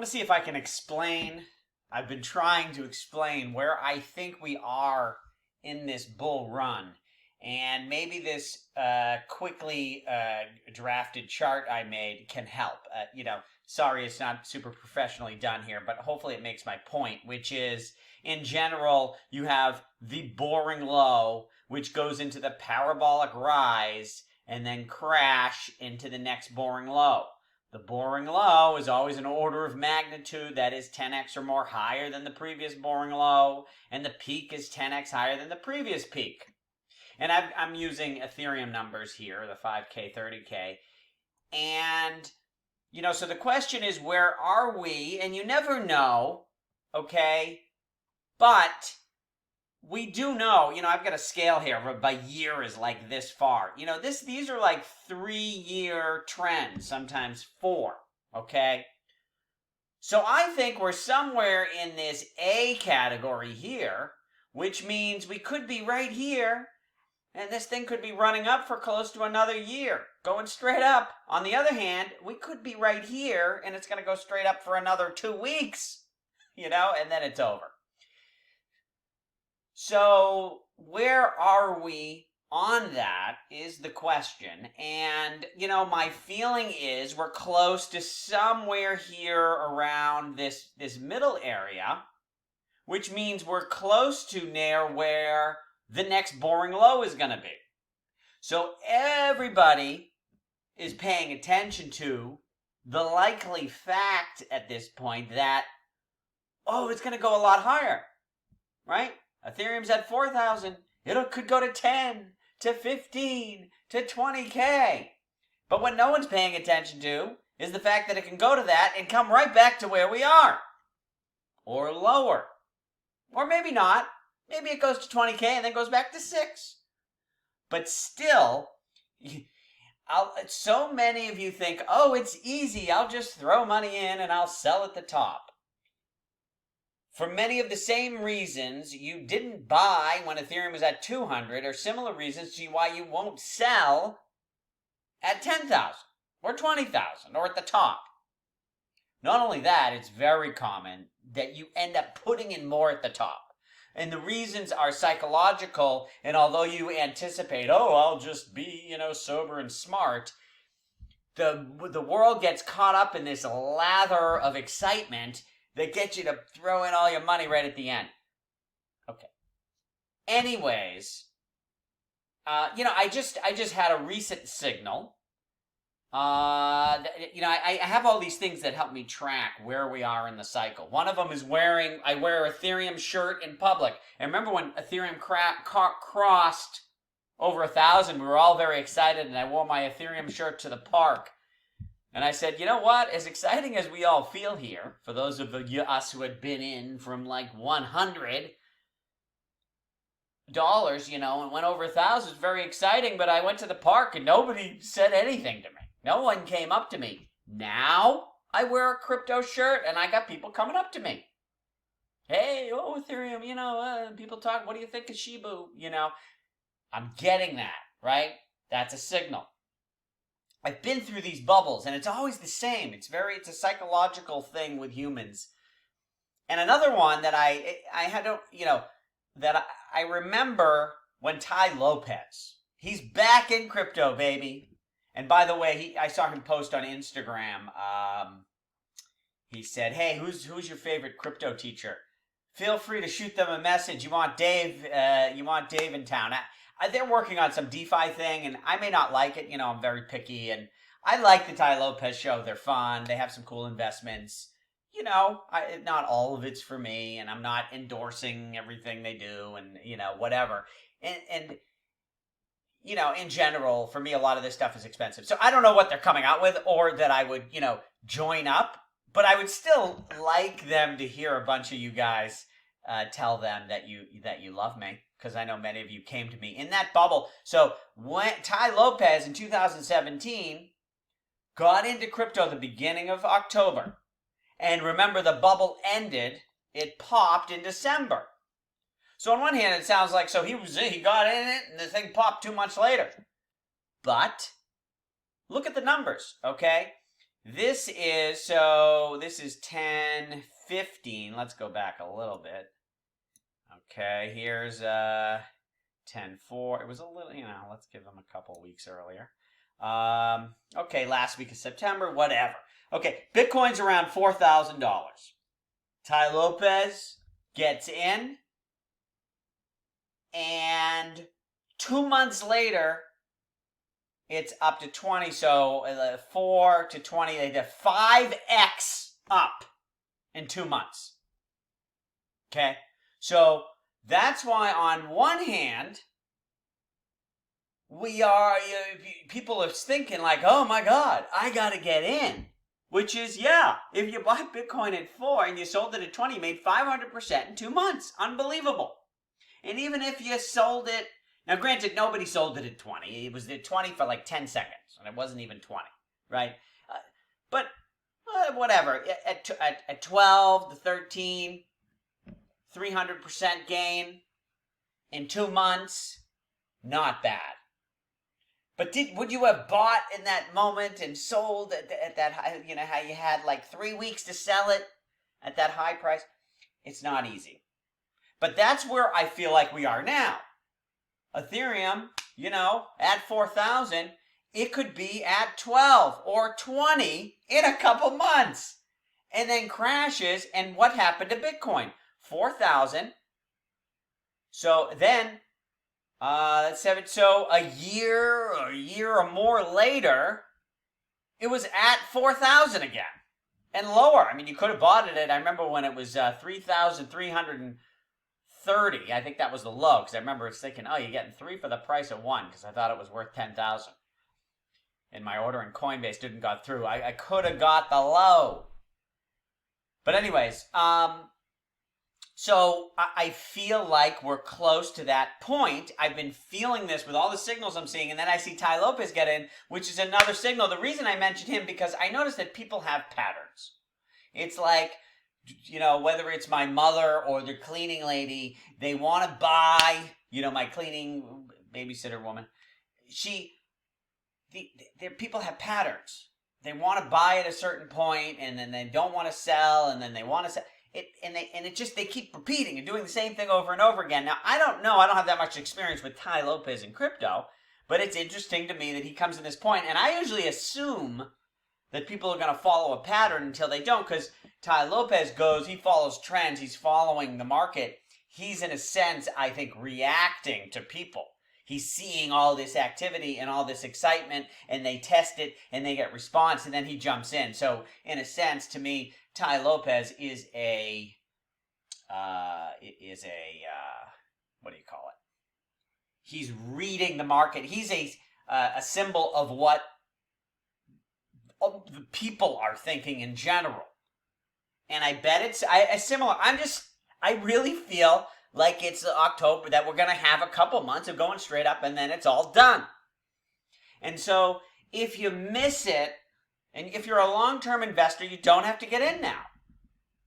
want to see if I can explain. I've been trying to explain where I think we are in this bull run. And maybe this quickly drafted chart I made can help. Sorry it's not super professionally done here, but hopefully it makes my point, which is, in general, you have the boring low, which goes into the parabolic rise, and then crash into the next boring low. The boring low is always an order of magnitude that is 10x or more higher than the previous boring low, and the peak is 10x higher than the previous peak. And I'm using Ethereum numbers here, the 5K, 30K. And, so the question is, where are we? And you never know, okay? But we do know, I've got a scale here by year is like this far. These are like 3-year trends, sometimes 4, okay? So I think we're somewhere in this A category here, which means we could be right here, and this thing could be running up for close to another year, going straight up. On the other hand, we could be right here, and it's going to go straight up for another 2 weeks, and then it's over. So where are we on that is the question. And, my feeling is we're close to somewhere here around this middle area, which means we're close to near where the next boring low is going to be. So everybody is paying attention to the likely fact at this point that, it's going to go a lot higher, right? Ethereum's at 4,000. It could go to 10, to 15, to 20K. But what no one's paying attention to is the fact that it can go to that and come right back to where we are. Or lower. Or maybe not. Maybe it goes to 20K and then goes back to 6. But still, so many of you think, it's easy. I'll just throw money in and I'll sell at the top. For many of the same reasons you didn't buy when Ethereum was at 200 are similar reasons to why you won't sell at 10,000 or 20,000 or at the top. Not only that, it's very common that you end up putting in more at the top. And the reasons are psychological, and although you anticipate, I'll just be, sober and smart, the world gets caught up in this lather of excitement that gets you to throw in all your money right at the end. Okay. Anyways, I just had a recent signal. I have all these things that help me track where we are in the cycle. One of them is I wear an Ethereum shirt in public. And remember when Ethereum crossed over 1,000, we were all very excited, and I wore my Ethereum shirt to the park. And I said, you know what? As exciting as we all feel here, for those of us who had been in from like $100, and went over 1,000, it's very exciting, but I went to the park and nobody said anything to me. No one came up to me. Now I wear a crypto shirt and I got people coming up to me. Hey, Ethereum, people talk, what do you think of Shibu? I'm getting that, right? That's a signal. I've been through these bubbles, and it's always the same. It's a psychological thing with humans. And another one that I remember when Tai Lopez. He's back in crypto, baby. And by the way, I saw him post on Instagram. He said, "Hey, who's your favorite crypto teacher? Feel free to shoot them a message. You want Dave in town." They're working on some DeFi thing, and I may not like it. I'm very picky, and I like the Tai Lopez show. They're fun. They have some cool investments. Not all of it's for me, and I'm not endorsing everything they do, and, whatever. And in general, for me, a lot of this stuff is expensive. So I don't know what they're coming out with, or that I would, join up. But I would still like them to hear a bunch of you guys tell them that you love me. Because I know many of you came to me in that bubble. So when Tai Lopez in 2017 got into crypto the beginning of October. And remember, the bubble ended, it popped in December. So on one hand, it sounds like, he got in it and the thing popped 2 months later. But look at the numbers, okay? this is 10:15. Let's go back a little bit. Okay, here's 10:04. It was a little, let's give them a couple weeks earlier. Okay, last week of September, whatever. Okay, Bitcoin's around $4,000. Tai Lopez gets in, and 2 months later, it's up to 20. So 4 to 20, they did 5x up in 2 months. Okay, so that's why on one hand, people are thinking like, oh my God, I got to get in. Which is, yeah, if you bought Bitcoin at 4 and you sold it at 20, you made 500% in 2 months. Unbelievable. And even if you sold it, now granted, nobody sold it at 20. It was at 20 for like 10 seconds, and it wasn't even 20, right? But whatever, at 12 to 13, 300% gain in 2 months, not bad. But would you have bought in that moment and sold at that high, how you had like 3 weeks to sell it at that high price? It's not easy. But that's where I feel like we are now. Ethereum, at 4,000, it could be at 12 or 20 in a couple months. And then crashes, and what happened to Bitcoin? 4,000. So then, so a year or more later, it was at 4,000 again. And lower. I mean, you could have bought it at, I remember when it was 3,330. I think that was the low, because I remember thinking, oh, you're getting 3 for the price of 1, because I thought it was worth 10,000. And my order in Coinbase didn't go through. I could have got the low. But anyways, so I feel like we're close to that point. I've been feeling this with all the signals I'm seeing, and then I see Tai Lopez get in, which is another signal. The reason I mentioned him, because I noticed that people have patterns. It's like, whether it's my mother or the cleaning lady, they want to buy, my cleaning babysitter woman. People have patterns. They want to buy at a certain point, and then they don't want to sell, and then they want to sell. They keep repeating and doing the same thing over and over again. Now, I don't know. I don't have that much experience with Tai Lopez in crypto, but it's interesting to me that he comes to this point, and I usually assume that people are going to follow a pattern until they don't, because Tai Lopez he follows trends, he's following the market. He's, in a sense, I think, reacting to people. He's seeing all this activity and all this excitement, and they test it, and they get response, and then he jumps in. So, in a sense, to me, Tai Lopez is what do you call it? He's reading the market. He's a symbol of what the people are thinking in general. And I bet it's similar. I really feel like it's October, that we're going to have a couple months of going straight up, and then it's all done. And so if you miss it, and if you're a long-term investor, you don't have to get in now.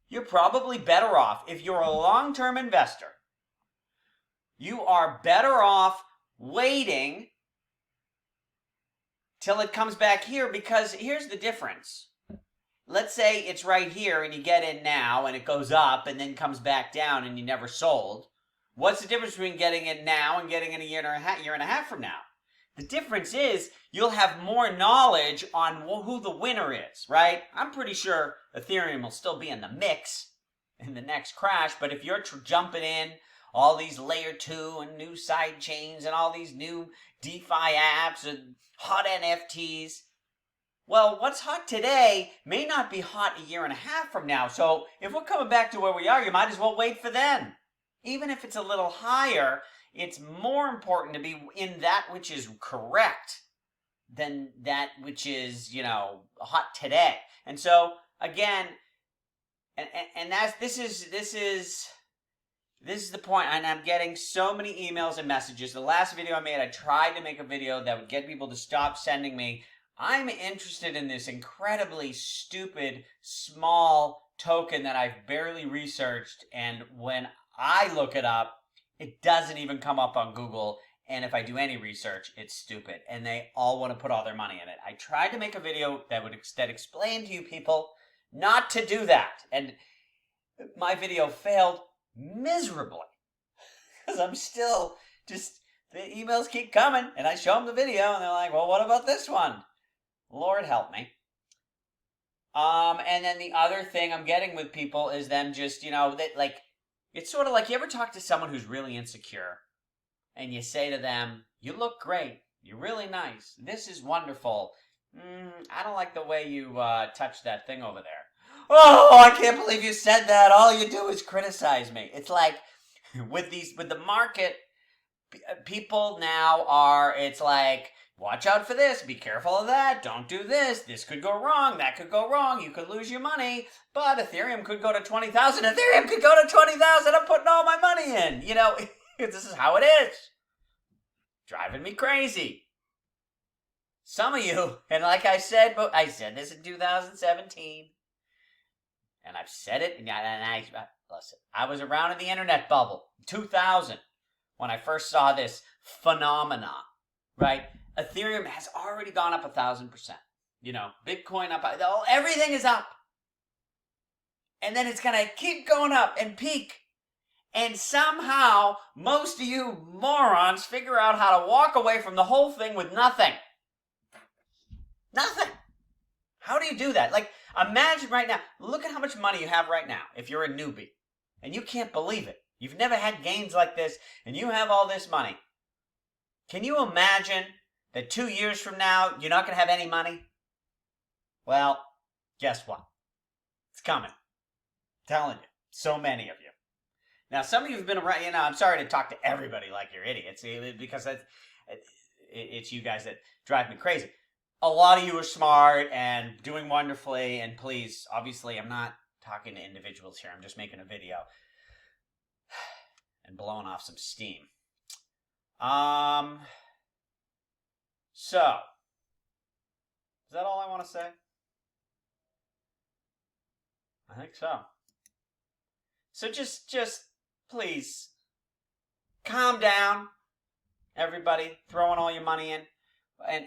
You're probably better off. If you're a long-term investor, you are better off waiting till it comes back here, because here's the difference. Let's say it's right here and you get in now and it goes up and then comes back down and you never sold. What's the difference between getting in now and getting in a year and a half from now? The difference is you'll have more knowledge on who the winner is, right? I'm pretty sure Ethereum will still be in the mix in the next crash, but if you're jumping in all these layer 2 and new side chains and all these new DeFi apps and hot NFTs, well, what's hot today may not be hot a year and a half from now. So if we're coming back to where we are, you might as well wait for then. Even if it's a little higher, it's more important to be in that which is correct than that which is, hot today. And so again, and this is the point, and I'm getting so many emails and messages. The last video I made, I tried to make a video that would get people to stop sending me, I'm interested in this incredibly stupid, small token that I've barely researched, and when I look it up, it doesn't even come up on Google, And if I do any research, it's stupid. And they all want to put all their money in it. I tried to make a video that explained to you people not to do that. And my video failed miserably. Because I'm still just, the emails keep coming. And I show them the video and they're like, well, what about this one? Lord help me. And then the other thing I'm getting with people is them just, it's sort of like, you ever talk to someone who's really insecure? And you say to them, you look great. You're really nice. This is wonderful. I don't like the way you touch that thing over there. Oh, I can't believe you said that. All you do is criticize me. It's like with the market, people now it's like, watch out for this. Be careful of that. Don't do this. This could go wrong. That could go wrong. You could lose your money. But Ethereum could go to 20,000. Ethereum could go to 20,000. I'm putting all my money in. This is how it is. Driving me crazy. Some of you, and like I said this in 2017, and I've said it, listen, I was around in the internet bubble, 2000, when I first saw this phenomena, right? Ethereum has already gone up 1,000%. Bitcoin up, everything is up. And then it's going to keep going up and peak. And somehow, most of you morons figure out how to walk away from the whole thing with nothing. Nothing. How do you do that? Like, imagine right now, look at how much money you have right now if you're a newbie. And you can't believe it. You've never had gains like this, and you have all this money. Can you imagine that 2 years from now, you're not going to have any money? Well, guess what? It's coming. I'm telling you. So many of you. Now, some of you have been around, I'm sorry to talk to everybody like you're idiots, because it's you guys that drive me crazy. A lot of you are smart and doing wonderfully, and please, obviously, I'm not talking to individuals here. I'm just making a video and blowing off some steam. So, is that all I want to say? I think so. So just please, calm down, everybody, throwing all your money in. And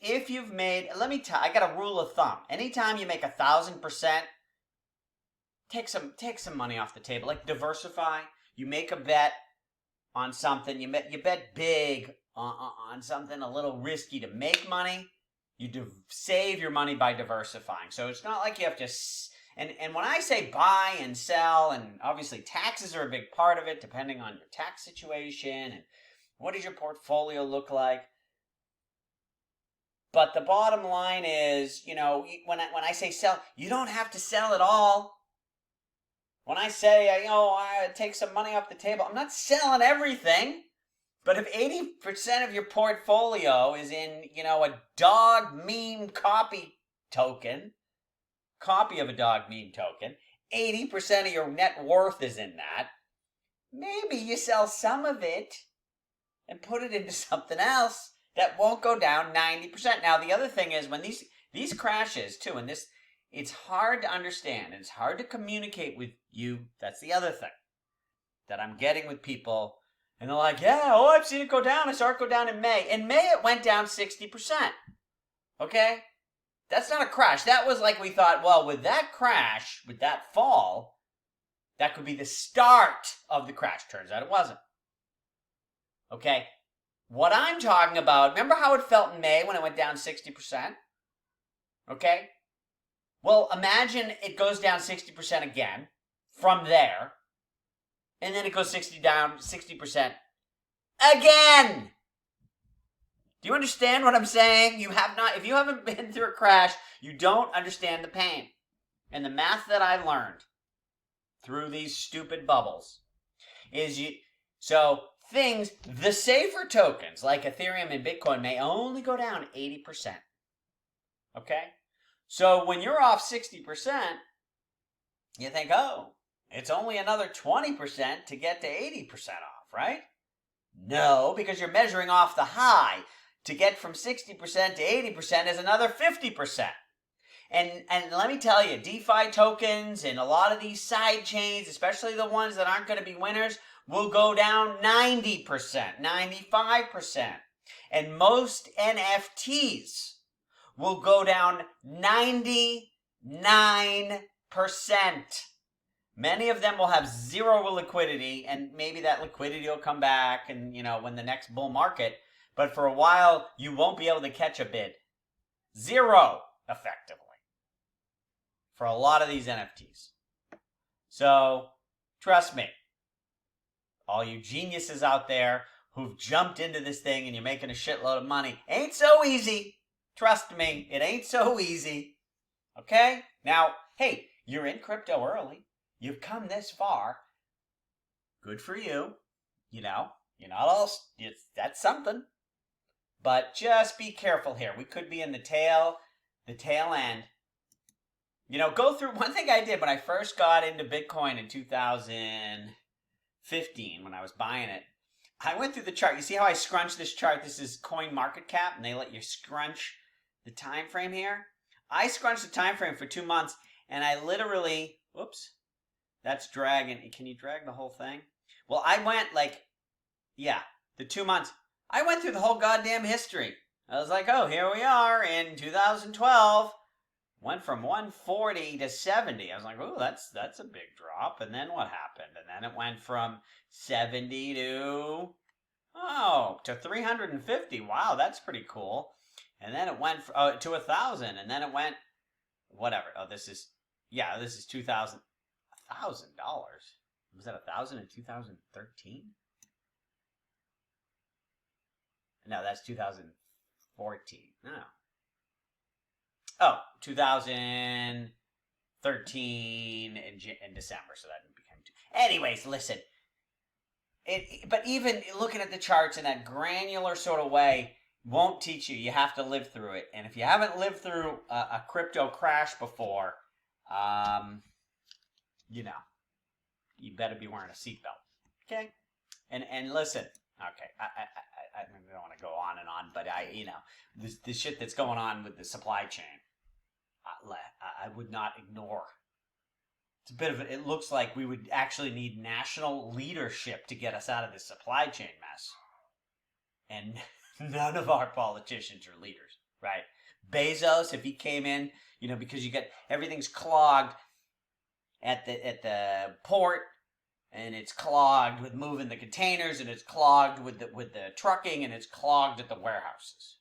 if you've made, let me tell, I got a rule of thumb. Anytime you make 1,000%, take some money off the table. Like, diversify. You make a bet on something. You bet big on something a little risky to make money. You save your money by diversifying. So it's not like you have to. And when I say buy and sell, and obviously taxes are a big part of it, depending on your tax situation and what does your portfolio look like. But the bottom line is, when I say sell, you don't have to sell it all. When I say, I take some money off the table, I'm not selling everything. But if 80% of your portfolio is in, a dog meme copy of a dog meme token, 80% of your net worth is in that, maybe you sell some of it and put it into something else that won't go down 90%. Now, the other thing is when these crashes too, and it's hard to understand and it's hard to communicate with you. That's the other thing that I'm getting with people. And they're like, I've seen it go down. I saw it go down in May. In May, it went down 60%. Okay? That's not a crash. That was like we thought, well, with that crash, with that fall, that could be the start of the crash. Turns out it wasn't. Okay? What I'm talking about, remember how it felt in May when it went down 60%? Okay? Well, imagine it goes down 60% again from there, and then it goes down 60% again. Do you understand what I'm saying? If you haven't been through a crash, you don't understand the pain. And the math that I learned through these stupid bubbles is the safer tokens like Ethereum and Bitcoin may only go down 80%. Okay? So when you're off 60%, you think, it's only another 20% to get to 80% off, right? No, because you're measuring off the high. To get from 60% to 80% is another 50%. And let me tell you, DeFi tokens and a lot of these side chains, especially the ones that aren't going to be winners, will go down 90%, 95%. And most NFTs will go down 99%. Many of them will have zero liquidity, and maybe that liquidity will come back and, when the next bull market, but for a while, you won't be able to catch a bid. Zero, effectively, for a lot of these NFTs. So, trust me, all you geniuses out there who've jumped into this thing and you're making a shitload of money, ain't so easy. Trust me, it ain't so easy. Okay? Now, hey, you're in crypto early. You've come this far. Good for you. You're not all, that's something. But just be careful here. We could be in the tail end. Go through, one thing I did when I first got into Bitcoin in 2015, when I was buying it, I went through the chart. You see how I scrunched this chart? This is Coin Market Cap, and they let you scrunch the time frame here. I scrunched the time frame for 2 months, and I literally, whoops, that's dragging. Can you drag the whole thing? Well, I went the 2 months. I went through the whole goddamn history. I was like, oh, here we are in 2012. Went from 140 to 70. I was like, oh, that's a big drop. And then what happened? And then it went from 70 to 350. Wow, that's pretty cool. And then it went to 1,000. And then it went, whatever. Oh, this is $2,000. $1,000? Was that 1,000 in 2013? No, that's 2014. No. Oh, 2013 in December, so that became two. Anyways, listen. But even looking at the charts in that granular sort of way won't teach you. You have to live through it. And if you haven't lived through a crypto crash before, you better be wearing a seatbelt. Okay? And listen, okay, I don't want to go on and on, but the shit that's going on with the supply chain, I would not ignore. It's a bit of it looks like we would actually need national leadership to get us out of this supply chain mess. And none of our politicians are leaders, right? Bezos, if he came in, because you get everything's clogged at the port, and it's clogged with moving the containers, and it's clogged with the trucking, and it's clogged at the warehouses.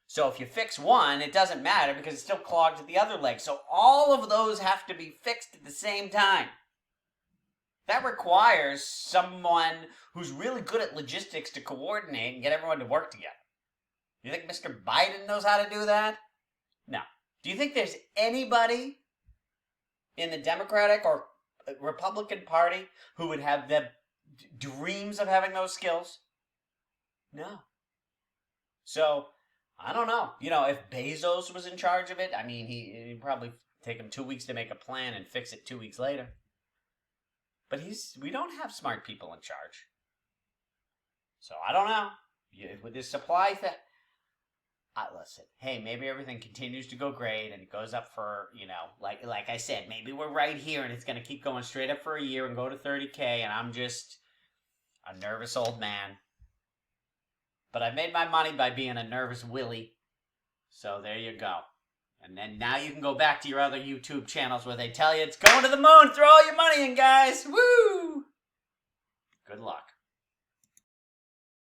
So if you fix one, it doesn't matter because it's still clogged at the other leg. So all of those have to be fixed at the same time. That requires someone who's really good at logistics to coordinate and get everyone to work together. You think Mr. Biden knows how to do that? No. Do you think there's anybody in the Democratic or Republican Party who would have the dreams of having those skills? No. So, I don't know. If Bezos was in charge of it, he'd probably take him 2 weeks to make a plan and fix it 2 weeks later. But we don't have smart people in charge. So, I don't know. With this supply thing, listen, hey, maybe everything continues to go great and it goes up for, like I said, maybe we're right here and it's going to keep going straight up for a year and go to 30K and I'm just a nervous old man. But I've made my money by being a nervous Willie. So there you go. And then now you can go back to your other YouTube channels where they tell you it's going to the moon. Throw all your money in, guys. Woo! Good luck.